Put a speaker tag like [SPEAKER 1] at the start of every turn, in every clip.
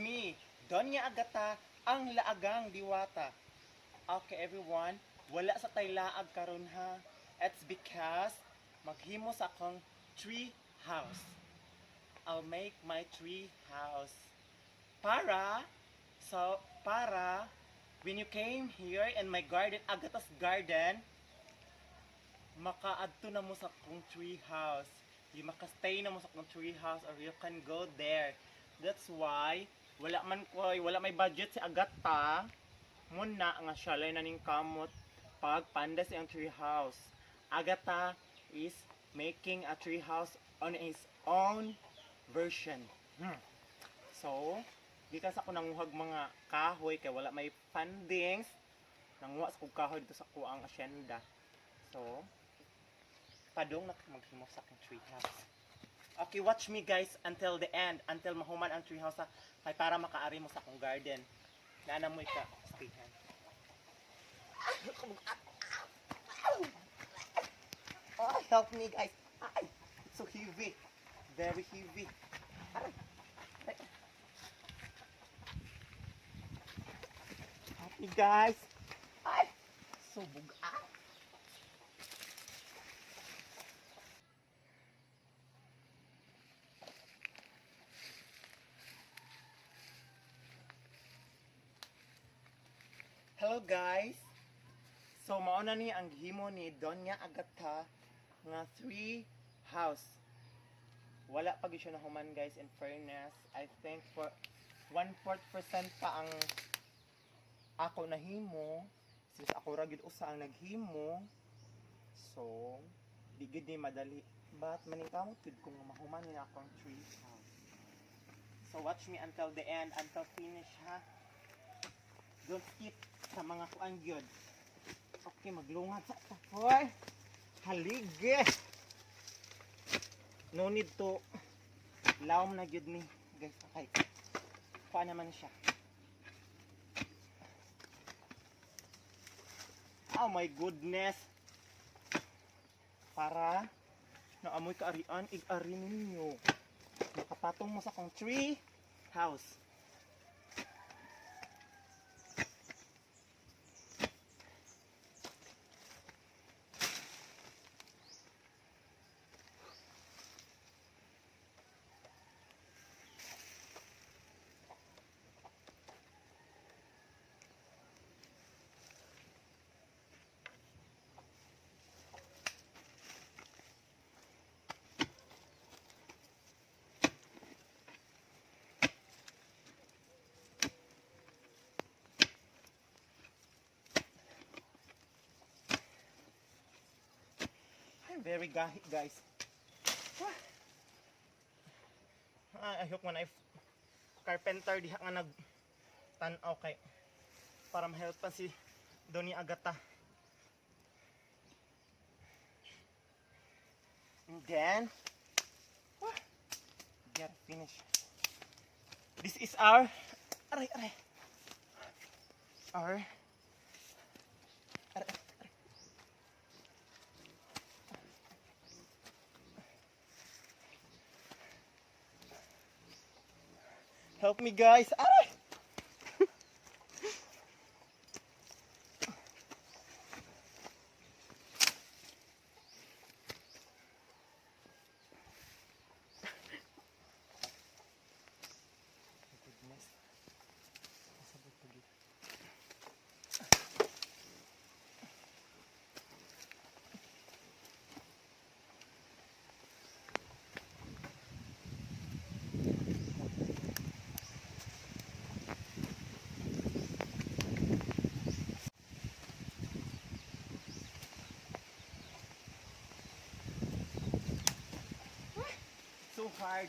[SPEAKER 1] me, Donya Agata, ang laagang diwata. Okay everyone, wala sa tay laag karon ha. It's because maghimo sa akong tree house. I'll make my tree house. Para when you came here in my garden, Agata's garden, makaadto na mo sa akong tree house. You makastay na mo sa akong tree house or you can go there. That's why wala may budget si Agata. Muna nga siya lay na ning kamot pag panda sa tree house. Agata is making a tree house on his own version. So, di kasi ako nanguhag mga kahoy kay wala may fundings. Nanguha sa kong kahoy dito sa kuang asyenda. So, padong na maghimo sa akong tree house. Okay, watch me guys until the end, until mahuman ang tree house kay para makaari mo sa akong garden. Naanamoy ka sakihan. Oh, help me guys. Ay, it's so heavy. Very heavy. Help me guys. Ay, so buga. Hello guys. So mauna ni ang himo ni Donya Agata nga 3 house. Wala pa gyud siya nahuman guys, in fairness. I think for 1/4% pa ang ako nahimo. Since ako ra gyud usa ang naghimo. So di gyud ni madali. But maningkamot gyud kung mahuman ni akong 3 house. So watch me until the end, until finish ha. Don't skip sa mga kuan gyud. Okay, maglungat sa tapoy. Halige. No need to lawom na gyud ni guys. Okay. Kuan naman siya. Oh my goodness. Para naamoy kaarian, ig-ari ninyo. Makapatong mo sa kong tree house. Very gahi guys. I hope man ay carpenter diha nga nag tan-aw kay para ma-help pa si Donya Agata. And then get finish. This is our help me guys. Aray! So hard.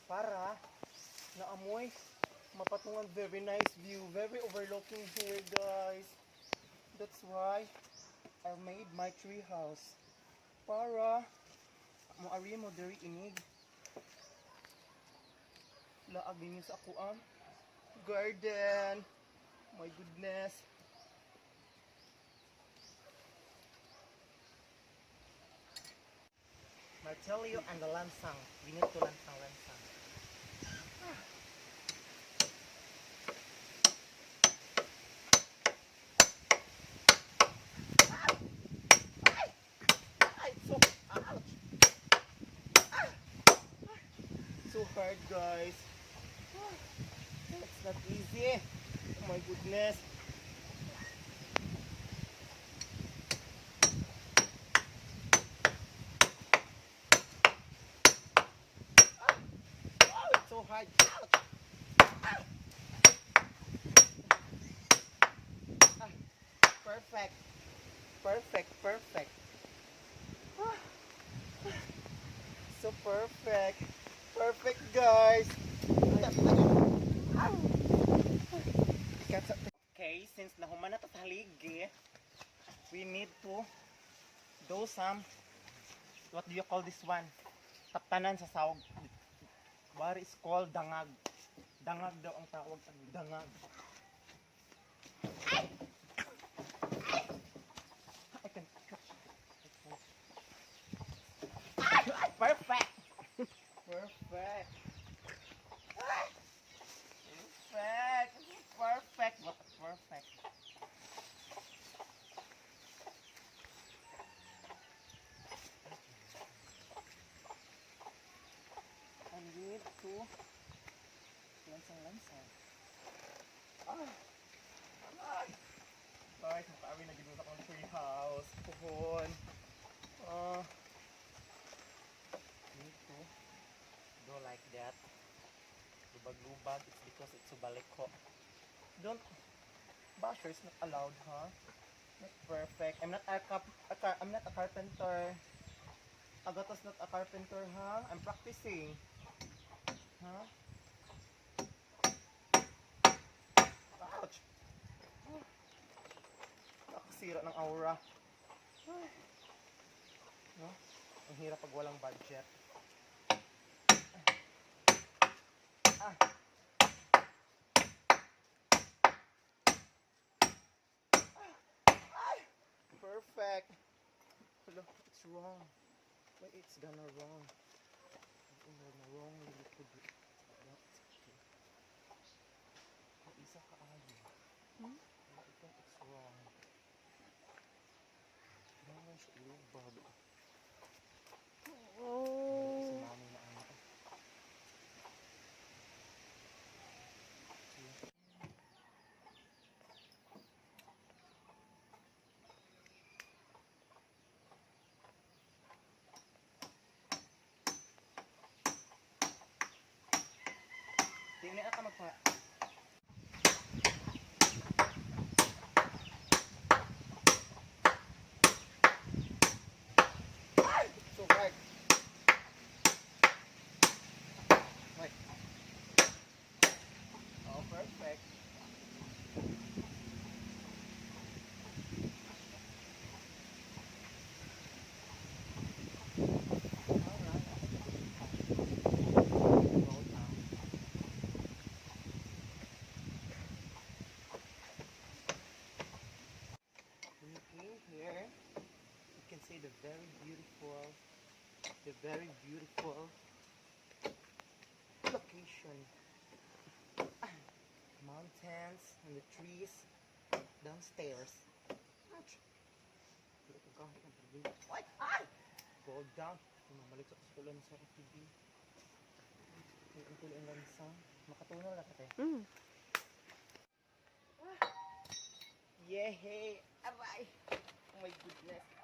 [SPEAKER 1] Para naamoy mapatungan, very nice view, very overlooking here guys. That's why I made my tree house para mo ari mo diri inig laag ninyo sa ako ang garden. My goodness. Martelio and the lansang. We need to lansang. Ay, so, ouch. So hard, guys. It's not easy. Oh my goodness. Oh, it's so hard. Ouch. Ah, perfect. Perfect. So perfect. Perfect, guys. Okay, since nahuman na ta sa haligi, we need to do some, what do you call this one? Taptanan sa sawag. What is called dangag. Dangag daw ang tawag. Dangag. I can catch. Perfect. Perfect. What perfect. I need to lansang. Guys, makaawin na gano'n akong tree house. Puhon. Need to do like that. Lubag-lubag. It's because it's subaliko. Don't basher is not allowed, huh? Not perfect. I'm not a carpenter. Agato's not a carpenter, huh? I'm practicing. Huh? Ouch! Nakasira ng aura. No? Ang hirap pag walang budget. Perfect. Hello, it's wrong. Wait, it's gonna wrong. Wrong. Isa ka ayo. I think it's wrong. Wrong siya ilubag. Si mami na ano. Tingnan ka magpa. So hard. Right. Oh, perfect. Here, you can see the very beautiful location. Mountains and the trees downstairs. Ouch! What? Go down. Mabalik sa kusulan sa FTV. Ang tuloy lang sa makatunaw na kate. Yay! Aray! Oh my goodness.